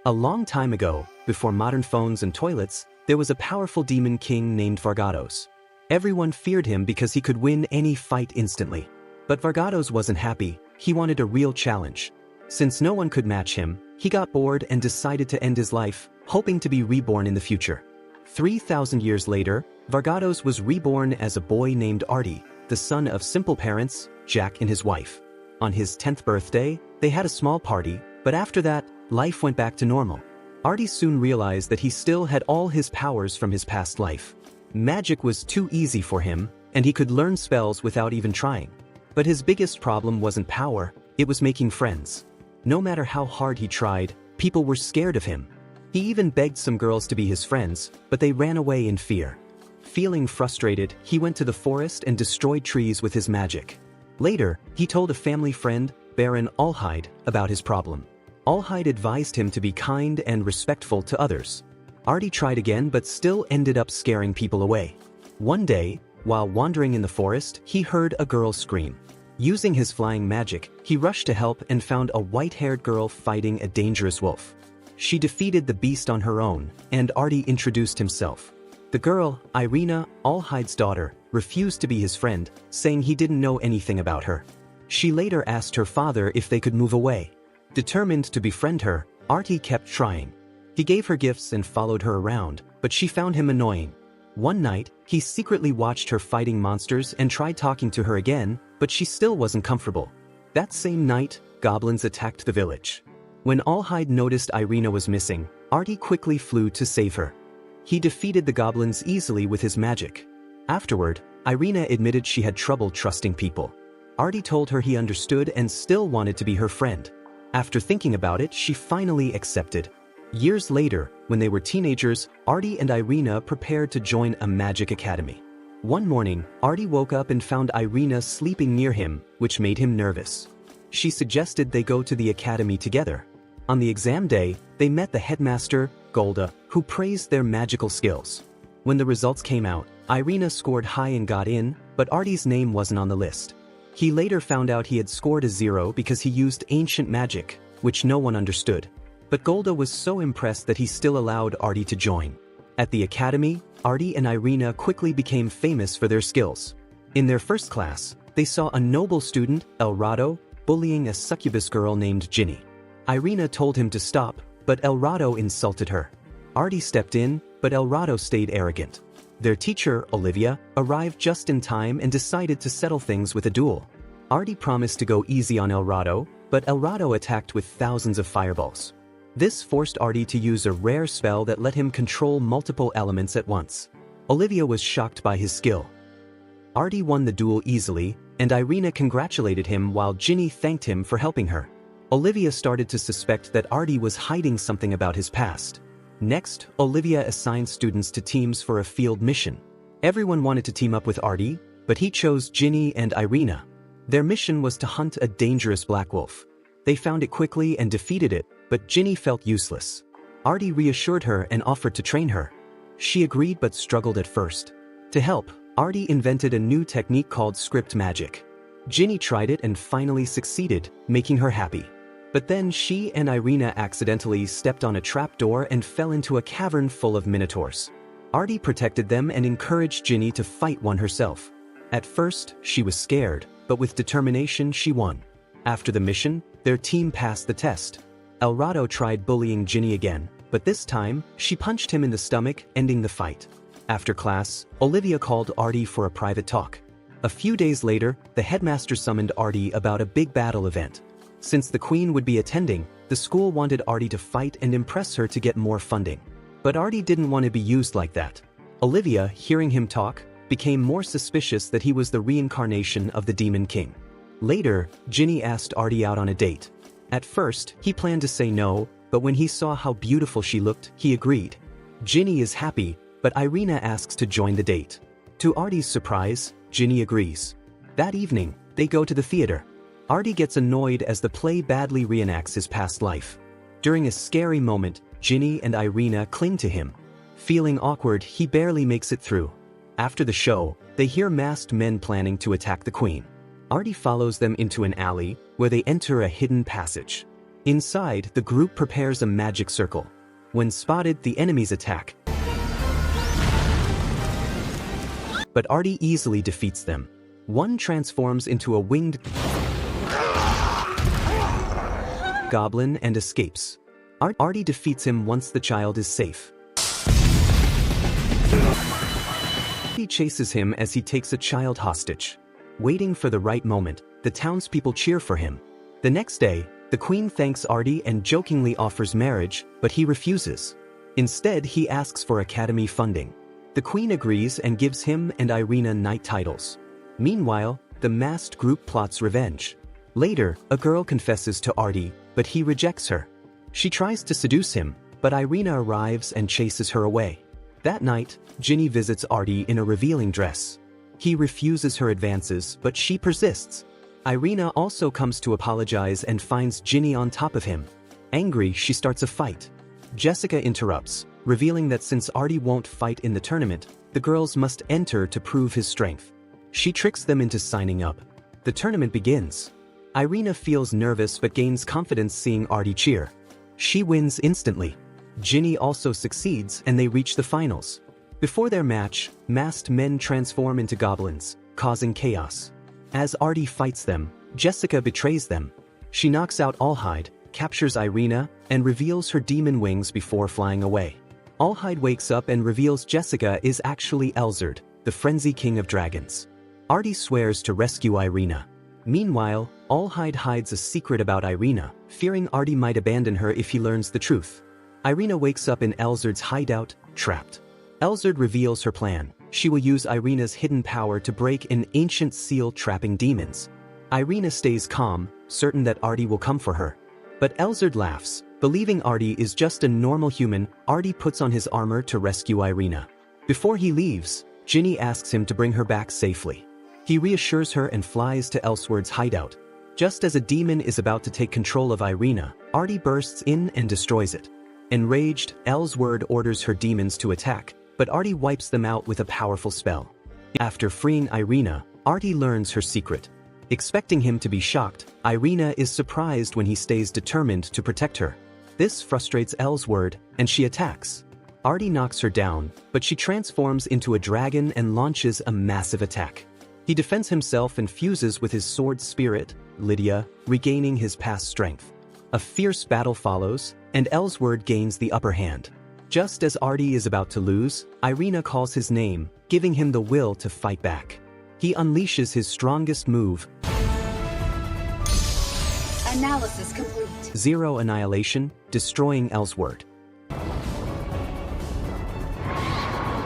A long time ago, before modern phones and toilets, there was a powerful demon king named Reincarnates. Everyone feared him because he could win any fight instantly. But Reincarnates wasn't happy, he wanted a real challenge. Since no one could match him, he got bored and decided to end his life, hoping to be reborn in the future. 3,000 years later, Reincarnates was reborn as a boy named Arty, the son of simple parents, Jack and his wife. On his 10th birthday, they had a small party, but after that, life went back to normal. Arty soon realized that he still had all his powers from his past life. Magic was too easy for him, and he could learn spells without even trying. But his biggest problem wasn't power, it was making friends. No matter how hard he tried, people were scared of him. He even begged some girls to be his friends, but they ran away in fear. Feeling frustrated, he went to the forest and destroyed trees with his magic. Later, he told a family friend, Baron Alhide, about his problem. Alhide advised him to be kind and respectful to others. Arty tried again but still ended up scaring people away. One day, while wandering in the forest, he heard a girl scream. Using his flying magic, he rushed to help and found a white-haired girl fighting a dangerous wolf. She defeated the beast on her own, and Arty introduced himself. The girl, Irena, Alhide's daughter, refused to be his friend, saying he didn't know anything about her. She later asked her father if they could move away. Determined to befriend her, Arty kept trying. He gave her gifts and followed her around, but she found him annoying. One night, he secretly watched her fighting monsters and tried talking to her again, but she still wasn't comfortable. That same night, goblins attacked the village. When Alhide noticed Irena was missing, Arty quickly flew to save her. He defeated the goblins easily with his magic. Afterward, Irena admitted she had trouble trusting people. Arty told her he understood and still wanted to be her friend. After thinking about it, she finally accepted. Years later, when they were teenagers, Arty and Irena prepared to join a magic academy. One morning, Arty woke up and found Irena sleeping near him, which made him nervous. She suggested they go to the academy together. On the exam day, they met the headmaster, Golda, who praised their magical skills. When the results came out, Irena scored high and got in, but Arty's name wasn't on the list. He later found out he had scored a 0 because he used ancient magic, which no one understood. But Golda was so impressed that he still allowed Arty to join. At the academy, Arty and Irena quickly became famous for their skills. In their first class, they saw a noble student, Elrado, bullying a succubus girl named Jinny. Irena told him to stop, but Elrado insulted her. Arty stepped in, but Elrado stayed arrogant. Their teacher, Olivia, arrived just in time and decided to settle things with a duel. Arty promised to go easy on Elrado, but Elrado attacked with thousands of fireballs. This forced Arty to use a rare spell that let him control multiple elements at once. Olivia was shocked by his skill. Arty won the duel easily, and Irena congratulated him while Jinny thanked him for helping her. Olivia started to suspect that Arty was hiding something about his past. Next, Olivia assigned students to teams for a field mission. Everyone wanted to team up with Arty, but he chose Jinny and Irena. Their mission was to hunt a dangerous black wolf. They found it quickly and defeated it, but Jinny felt useless. Arty reassured her and offered to train her. She agreed but struggled at first. To help, Arty invented a new technique called script magic. Jinny tried it and finally succeeded, making her happy. But then she and Irena accidentally stepped on a trapdoor and fell into a cavern full of minotaurs. Arty protected them and encouraged Jinny to fight one herself. At first, she was scared, but with determination she won. After the mission, their team passed the test. Elrado tried bullying Jinny again, but this time, she punched him in the stomach, ending the fight. After class, Olivia called Arty for a private talk. A few days later, the headmaster summoned Arty about a big battle event. Since the queen would be attending, the school wanted Arty to fight and impress her to get more funding. But Arty didn't want to be used like that. Olivia, hearing him talk, became more suspicious that he was the reincarnation of the Demon King. Later, Jinny asked Arty out on a date. At first, he planned to say no, but when he saw how beautiful she looked, he agreed. Jinny is happy, but Irena asks to join the date. To Arty's surprise, Jinny agrees. That evening, they go to the theater. Arty gets annoyed as the play badly reenacts his past life. During a scary moment, Jinny and Irena cling to him. Feeling awkward, he barely makes it through. After the show, they hear masked men planning to attack the queen. Arty follows them into an alley, where they enter a hidden passage. Inside, the group prepares a magic circle. When spotted, the enemies attack. But Arty easily defeats them. One transforms into a winged goblin and escapes. Arty defeats him once the child is safe. He chases him as he takes a child hostage. Waiting for the right moment, the townspeople cheer for him. The next day, the queen thanks Arty and jokingly offers marriage, but he refuses. Instead, he asks for academy funding. The queen agrees and gives him and Irena knight titles. Meanwhile, the masked group plots revenge. Later, a girl confesses to Arty, but he rejects her. She tries to seduce him, but Irena arrives and chases her away. That night, Jinny visits Arty in a revealing dress. He refuses her advances, but she persists. Irena also comes to apologize and finds Jinny on top of him. Angry, she starts a fight. Jessica interrupts, revealing that since Arty won't fight in the tournament, the girls must enter to prove his strength. She tricks them into signing up. The tournament begins. Irena feels nervous but gains confidence seeing Arty cheer. She wins instantly. Jinny also succeeds and they reach the finals. Before their match, masked men transform into goblins, causing chaos. As Arty fights them, Jessica betrays them. She knocks out Allhide, captures Irena, and reveals her demon wings before flying away. Allhide wakes up and reveals Jessica is actually Elzard, the frenzy king of dragons. Arty swears to rescue Irena. Meanwhile, Allhide hides a secret about Irena, fearing Arty might abandon her if he learns the truth. Irena wakes up in Elzard's hideout, trapped. Elzard reveals her plan. She will use Irena's hidden power to break an ancient seal trapping demons. Irena stays calm, certain that Arty will come for her. But Elzard laughs. Believing Arty is just a normal human, Arty puts on his armor to rescue Irena. Before he leaves, Jinny asks him to bring her back safely. He reassures her and flies to Elsword's hideout. Just as a demon is about to take control of Irena, Arty bursts in and destroys it. Enraged, Elsword orders her demons to attack, but Arty wipes them out with a powerful spell. After freeing Irena, Arty learns her secret. Expecting him to be shocked, Irena is surprised when he stays determined to protect her. This frustrates Elsword, and she attacks. Arty knocks her down, but she transforms into a dragon and launches a massive attack. He defends himself and fuses with his sword spirit, Lydia, regaining his past strength. A fierce battle follows, and Elsword gains the upper hand. Just as Arty is about to lose, Irena calls his name, giving him the will to fight back. He unleashes his strongest move. Analysis complete. Zero annihilation, destroying Elsword.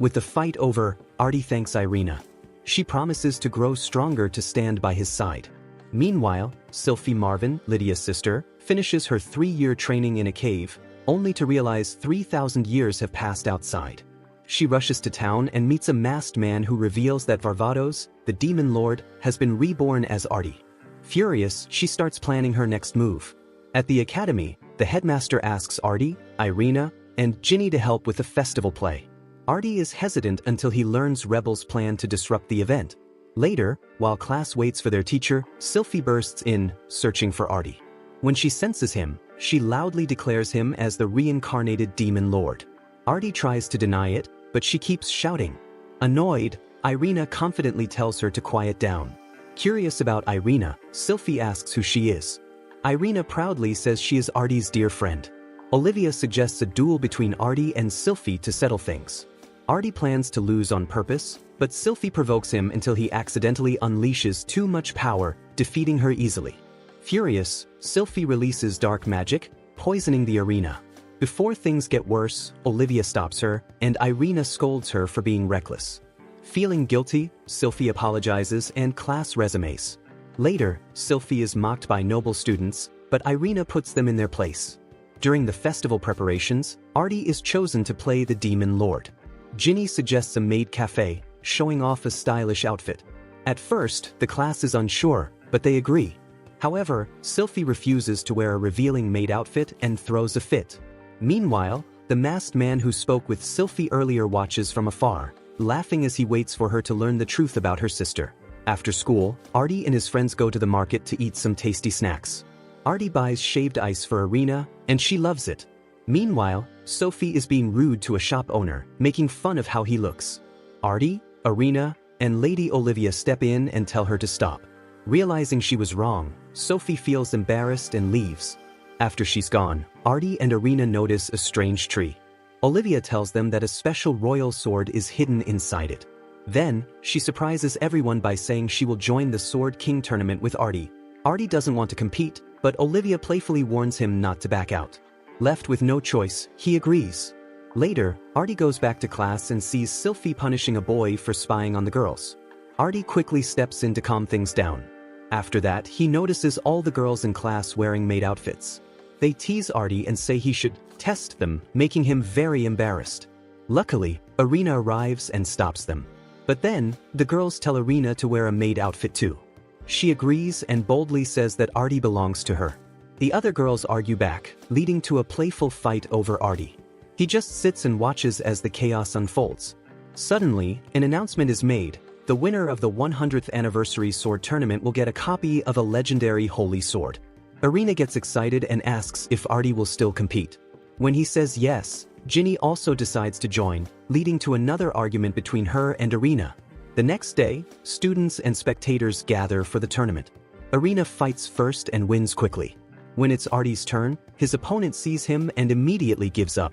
With the fight over, Arty thanks Irena. She promises to grow stronger to stand by his side. Meanwhile, Sophie Marvin, Lydia's sister, finishes her 3-year training in a cave, only to realize 3,000 years have passed outside. She rushes to town and meets a masked man who reveals that Varvatos, the demon lord, has been reborn as Arty. Furious, she starts planning her next move. At the academy, the headmaster asks Arty, Irena, and Jinny to help with the festival play. Arty is hesitant until he learns rebels plan to disrupt the event. Later, while class waits for their teacher, Sophie bursts in, searching for Arty. When she senses him, she loudly declares him as the reincarnated demon lord. Arty tries to deny it, but she keeps shouting. Annoyed, Irena confidently tells her to quiet down. Curious about Irena, Sophie asks who she is. Irena proudly says she is Arty's dear friend. Olivia suggests a duel between Arty and Sophie to settle things. Arty plans to lose on purpose, but Sophie provokes him until he accidentally unleashes too much power, defeating her easily. Furious, Sophie releases dark magic, poisoning the arena. Before things get worse, Olivia stops her, and Irena scolds her for being reckless. Feeling guilty, Sophie apologizes and class resumes. Later, Sophie is mocked by noble students, but Irena puts them in their place. During the festival preparations, Arty is chosen to play the demon lord. Jinny suggests a maid cafe, showing off a stylish outfit. At first, the class is unsure, but they agree. However, Sophie refuses to wear a revealing maid outfit and throws a fit. Meanwhile, the masked man who spoke with Sophie earlier watches from afar, laughing as he waits for her to learn the truth about her sister. After school, Arty and his friends go to the market to eat some tasty snacks. Arty buys shaved ice for Irena, and she loves it. Meanwhile, Sophie is being rude to a shop owner, making fun of how he looks. Arty, Irena, and Lady Olivia step in and tell her to stop. Realizing she was wrong, Sophie feels embarrassed and leaves. After she's gone, Arty and Irena notice a strange tree. Olivia tells them that a special royal sword is hidden inside it. Then, she surprises everyone by saying she will join the Sword King tournament with Arty. Arty doesn't want to compete, but Olivia playfully warns him not to back out. Left with no choice, he agrees. Later, Arty goes back to class and sees Sophie punishing a boy for spying on the girls. Arty quickly steps in to calm things down. After that, he notices all the girls in class wearing maid outfits. They tease Arty and say he should test them, making him very embarrassed. Luckily, Irena arrives and stops them. But then, the girls tell Irena to wear a maid outfit too. She agrees and boldly says that Arty belongs to her. The other girls argue back, leading to a playful fight over Arty. He just sits and watches as the chaos unfolds. Suddenly, an announcement is made. The winner of the 100th anniversary sword tournament will get a copy of a legendary holy sword. Irena gets excited and asks if Arty will still compete. When he says yes, Jinny also decides to join, leading to another argument between her and Irena. The next day, students and spectators gather for the tournament. Irena fights first and wins quickly. When it's Arty's turn, his opponent sees him and immediately gives up.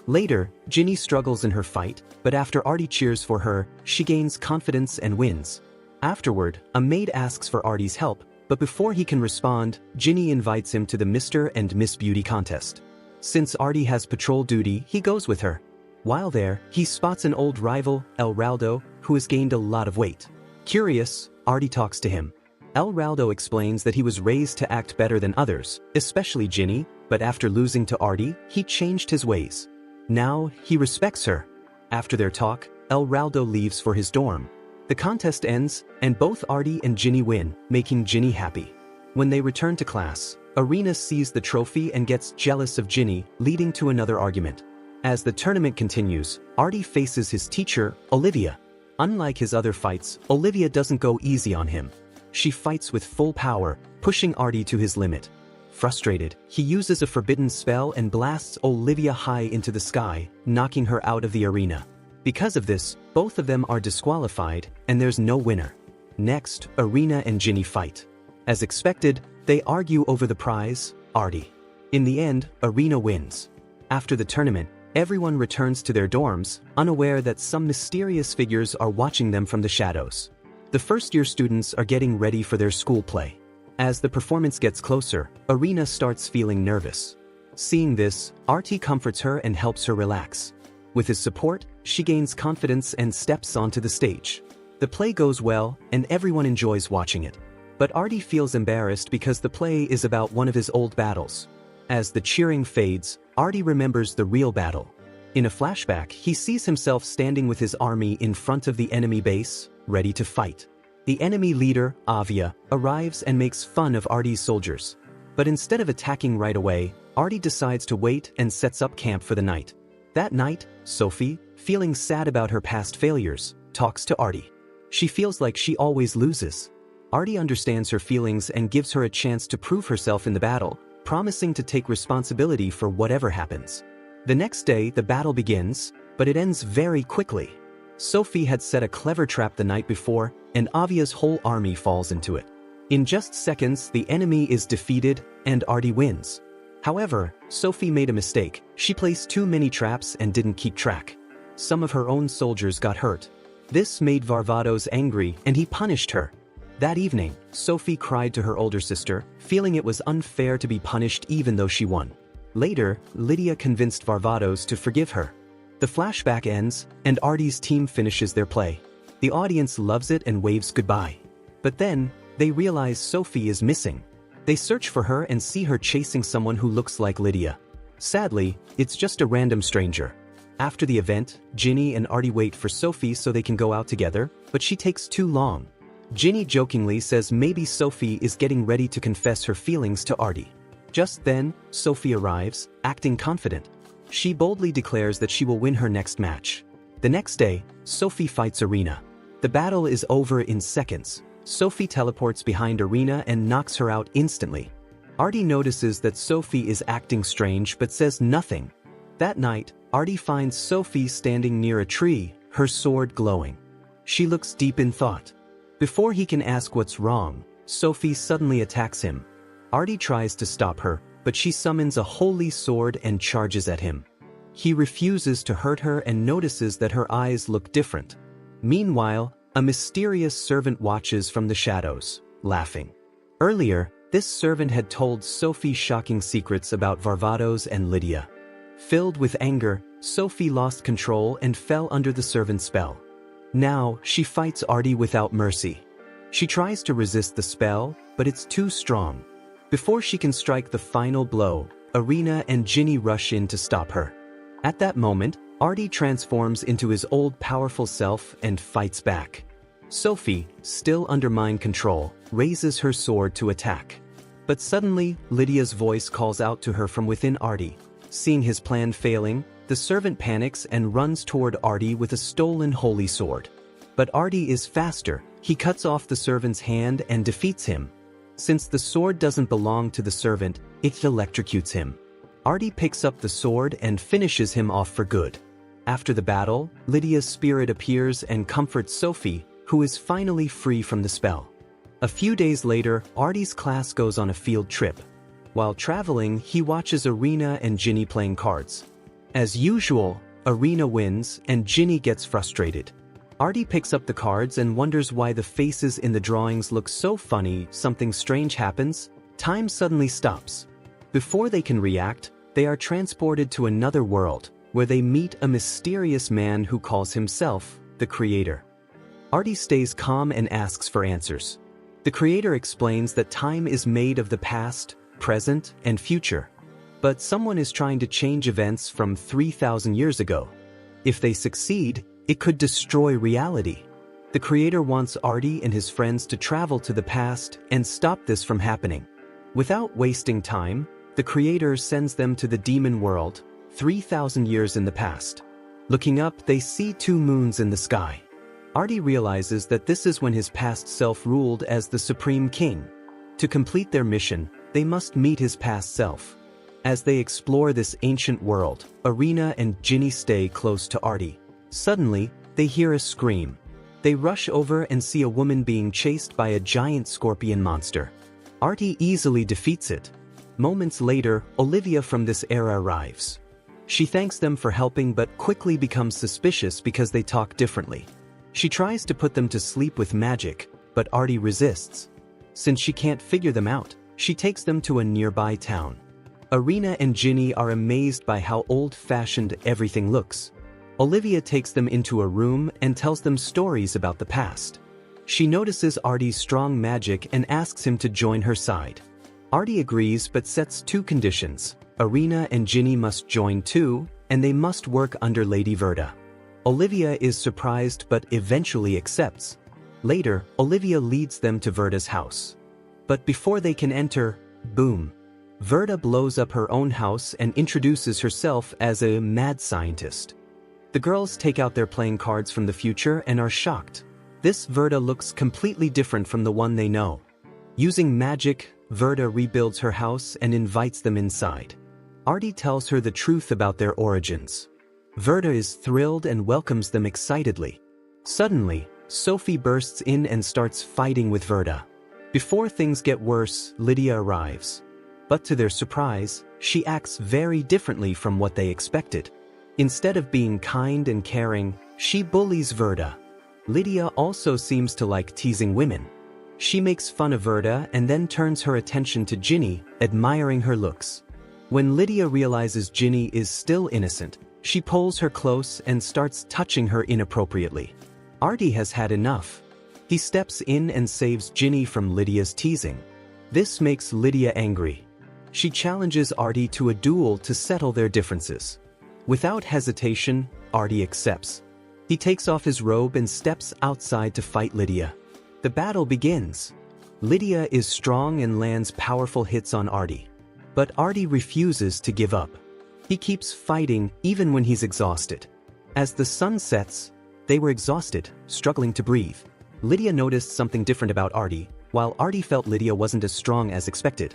Later, Jinny struggles in her fight, but after Arty cheers for her, she gains confidence and wins. Afterward, a maid asks for Arty's help, but before he can respond, Jinny invites him to the Mr. and Miss Beauty contest. Since Arty has patrol duty, he goes with her. While there, he spots an old rival, El Raldo, who has gained a lot of weight. Curious, Arty talks to him. El Raldo explains that he was raised to act better than others, especially Jinny, but after losing to Arty, he changed his ways. Now, he respects her. After their talk, El Raldo leaves for his dorm. The contest ends, and both Arty and Jinny win, making Jinny happy. When they return to class, Irena sees the trophy and gets jealous of Jinny, leading to another argument. As the tournament continues, Arty faces his teacher, Olivia. Unlike his other fights, Olivia doesn't go easy on him. She fights with full power, pushing Arty to his limit. Frustrated, he uses a forbidden spell and blasts Olivia high into the sky, knocking her out of the arena. Because of this, both of them are disqualified, and there's no winner. Next, Irena and Jinny fight. As expected, they argue over the prize, Arty. In the end, Irena wins. After the tournament, everyone returns to their dorms, unaware that some mysterious figures are watching them from the shadows. The first-year students are getting ready for their school play. As the performance gets closer, Irena starts feeling nervous. Seeing this, Arty comforts her and helps her relax. With his support, she gains confidence and steps onto the stage. The play goes well, and everyone enjoys watching it. But Arty feels embarrassed because the play is about one of his old battles. As the cheering fades, Arty remembers the real battle. In a flashback, he sees himself standing with his army in front of the enemy base, ready to fight. The enemy leader, Avia, arrives and makes fun of Arty's soldiers. But instead of attacking right away, Arty decides to wait and sets up camp for the night. That night, Sophie, feeling sad about her past failures, talks to Arty. She feels like she always loses. Arty understands her feelings and gives her a chance to prove herself in the battle, promising to take responsibility for whatever happens. The next day, the battle begins, but it ends very quickly. Sophie had set a clever trap the night before, and Avia's whole army falls into it. In just seconds, the enemy is defeated, and Arty wins. However, Sophie made a mistake. She placed too many traps and didn't keep track. Some of her own soldiers got hurt. This made Varvatos angry, and he punished her. That evening, Sophie cried to her older sister, feeling it was unfair to be punished even though she won. Later, Lydia convinced Varvatos to forgive her. The flashback ends, and Arty's team finishes their play. The audience loves it and waves goodbye. But then, they realize Sophie is missing. They search for her and see her chasing someone who looks like Lydia. Sadly, it's just a random stranger. After the event, Jinny and Arty wait for Sophie so they can go out together, but she takes too long. Jinny jokingly says maybe Sophie is getting ready to confess her feelings to Arty. Just then, Sophie arrives, acting confident. She boldly declares that she will win her next match. The next day, Sophie fights Irena. The battle is over in seconds. Sophie teleports behind Irena and knocks her out instantly. Arty notices that Sophie is acting strange but says nothing. That night, Arty finds Sophie standing near a tree, her sword glowing. She looks deep in thought. Before he can ask what's wrong, Sophie suddenly attacks him. Arty tries to stop her, but she summons a holy sword and charges at him. He refuses to hurt her and notices that her eyes look different. Meanwhile, a mysterious servant watches from the shadows, laughing. Earlier, this servant had told Sophie shocking secrets about Varvatos and Lydia. Filled with anger, Sophie lost control and fell under the servant's spell. Now, she fights Arty without mercy. She tries to resist the spell, but it's too strong. Before she can strike the final blow, Irena and Jinny rush in to stop her. At that moment, Arty transforms into his old powerful self and fights back. Sophie, still under mind control, raises her sword to attack. But suddenly, Lydia's voice calls out to her from within Arty. Seeing his plan failing, the servant panics and runs toward Arty with a stolen holy sword. But Arty is faster. He cuts off the servant's hand and defeats him. Since the sword doesn't belong to the servant, it electrocutes him. Arty picks up the sword and finishes him off for good. After the battle, Lydia's spirit appears and comforts Sophie, who is finally free from the spell. A few days later, Arty's class goes on a field trip. While traveling, he watches Irena and Jinny playing cards. As usual, Irena wins and Jinny gets frustrated. Arty picks up the cards and wonders why the faces in the drawings look so funny. Something strange happens. Time suddenly stops. Before they can react, they are transported to another world, where they meet a mysterious man who calls himself the Creator. Arty stays calm and asks for answers. The Creator explains that time is made of the past, present, and future. But someone is trying to change events from 3,000 years ago. If they succeed, it could destroy reality. The Creator wants Arty and his friends to travel to the past and stop this from happening. Without wasting time, the Creator sends them to the demon world, 3,000 years in the past. Looking up, they see 2 moons in the sky. Arty realizes that this is when his past self ruled as the Supreme King. To complete their mission, they must meet his past self. As they explore this ancient world, Irena and Jinny stay close to Arty. Suddenly, they hear a scream. They rush over and see a woman being chased by a giant scorpion monster. Arty easily defeats it. Moments later, Olivia from this era arrives. She thanks them for helping but quickly becomes suspicious because they talk differently. She tries to put them to sleep with magic, but Arty resists. Since she can't figure them out, she takes them to a nearby town. Irena and Jinny are amazed by how old-fashioned everything looks. Olivia takes them into a room and tells them stories about the past. She notices Arty's strong magic and asks him to join her side. Arty agrees but sets 2 conditions. Irena and Jinny must join too, and they must work under Lady Verda. Olivia is surprised but eventually accepts. Later, Olivia leads them to Verda's house. But before they can enter, boom. Verda blows up her own house and introduces herself as a mad scientist. The girls take out their playing cards from the future and are shocked. This Verda looks completely different from the one they know. Using magic, Verda rebuilds her house and invites them inside. Arty tells her the truth about their origins. Verda is thrilled and welcomes them excitedly. Suddenly, Sophie bursts in and starts fighting with Verda. Before things get worse, Lydia arrives. But to their surprise, she acts very differently from what they expected. Instead of being kind and caring, she bullies Verda. Lydia also seems to like teasing women. She makes fun of Verda and then turns her attention to Jinny, admiring her looks. When Lydia realizes Jinny is still innocent, she pulls her close and starts touching her inappropriately. Arty has had enough. He steps in and saves Jinny from Lydia's teasing. This makes Lydia angry. She challenges Arty to a duel to settle their differences. Without hesitation, Arty accepts. He takes off his robe and steps outside to fight Lydia. The battle begins. Lydia is strong and lands powerful hits on Arty. But Arty refuses to give up. He keeps fighting even when he's exhausted. As the sun sets, they were exhausted, struggling to breathe. Lydia noticed something different about Arty, while Arty felt Lydia wasn't as strong as expected.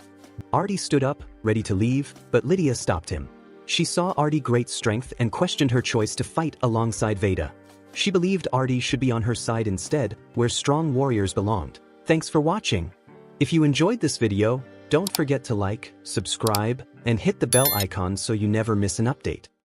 Arty stood up, ready to leave, but Lydia stopped him. She saw Arty's great strength and questioned her choice to fight alongside Veda. She believed Arty should be on her side instead, where strong warriors belonged. Thanks for watching. If you enjoyed this video, don't forget to like, subscribe, and hit the bell icon so you never miss an update.